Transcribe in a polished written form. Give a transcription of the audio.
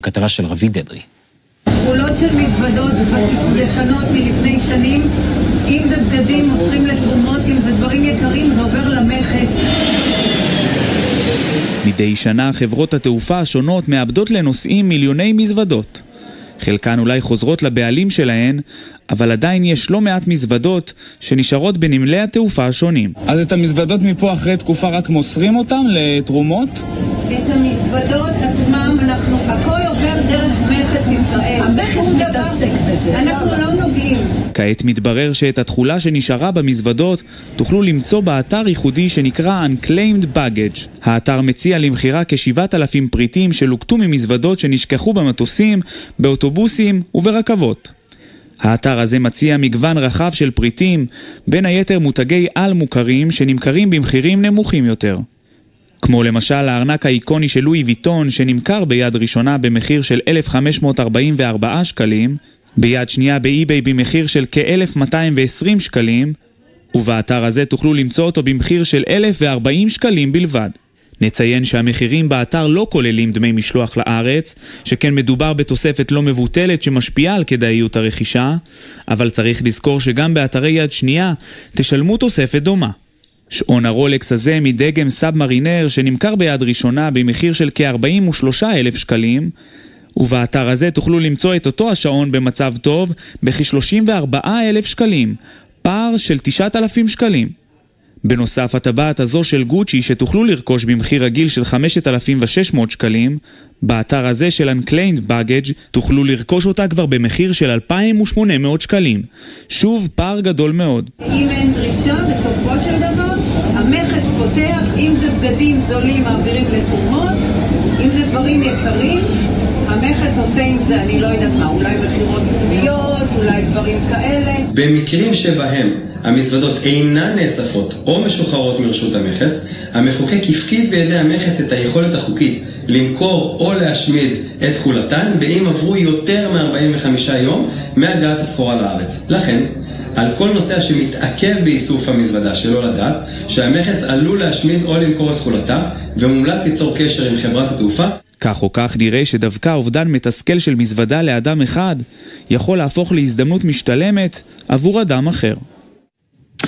כתבה של רבי דדרי. חולות של מזוודות ישנות מלפני שנים, אם זה בגדים מוסרים לתרומות, אם זה דברים יקרים, זה עובר למכס. מדי שנה חברות התעופה השונות מאבדות לנוסעים מיליוני מזוודות. חלקן אולי חוזרות לבעלים שלהן, אבל עדיין יש לא מעט מזוודות שנשארות בנמלי התעופה השונים. אז את המזוודות מפה אחרי תקופה רק מוסרים אותם לתרומות? את המזוודות עצמם, הכל עובר דרך מכס ישראל. המכס מתעסק בזה. אנחנו לא נוגעים. כעת מתברר שאת התכולה שנשארה במזוודות תוכלו למצוא באתר ייחודי שנקרא Unclaimed Baggage. האתר מציע למחירה כ7,000 פריטים שלוקטו ממזוודות שנשכחו במטוסים, באוטובוסים וברכבות. האתר הזה מציע מגוון רחב של פריטים, בין היתר מותגי על מוכרים שנמכרים במחירים נמוכים יותר. כמו למשל הארנק האיקוני של לואי ויטון שנמכר ביד ראשונה במחיר של 1,544 שקלים, ביד שנייה באי-ביי במחיר של כ-1,220 שקלים, ובאתר הזה תוכלו למצוא אותו במחיר של 1,040 שקלים בלבד. נציין שהמחירים באתר לא כוללים דמי משלוח לארץ, שכן מדובר בתוספת לא מבוטלת שמשפיעה על כדאיות הרכישה, אבל צריך לזכור שגם באתרי יד שנייה תשלמו תוספת דומה. שעון הרולקס הזה מדגם סאבמרינר שנמכר ביד ראשונה במחיר של כ-43,000 שקלים, ובאתר הזה תוכלו למצוא את אותו השעון במצב טוב בכ-34,000 שקלים, פער של 9,000 שקלים. בנוסף, הטבעת הזו של גוצ'י שתוכלו לרכוש במחיר רגיל של 5,600 שקלים, באתר הזה של Unclaimed Baggage תוכלו לרכוש אותה כבר במחיר של 2,800 שקלים. שוב, פער גדול מאוד. אם אין דרישה, בסופו של דבר, המכס פותח, אם זה בגדים זולים מעבירים לתרומות, אם זה דברים יקרים, המכס עושה עם זה, אני לא יודעת מה, אולי מחירות פנימיות, אולי דברים כאלה. במקרים שבהם המזוודות אינן נאספות או משוחררות מרשות המכס, המחוקק הפקיד בידי המכס את היכולת החוקית למכור או להשמיד את תכולתן, באם עברו יותר מ-45 יום מהגעת הסחורה לארץ. לכן, על כל נוסע שמתעכב באיסוף המזוודה שלא לדעת, שהמכס עלול להשמיד או למכור את תכולתה, ומומלץ ליצור קשר עם חברת התעופה. כך או כך נראה שדווקא אובדן מתסכל של מזוודה לאדם אחד יכול להפוך להזדמנות משתלמת עבור אדם אחר.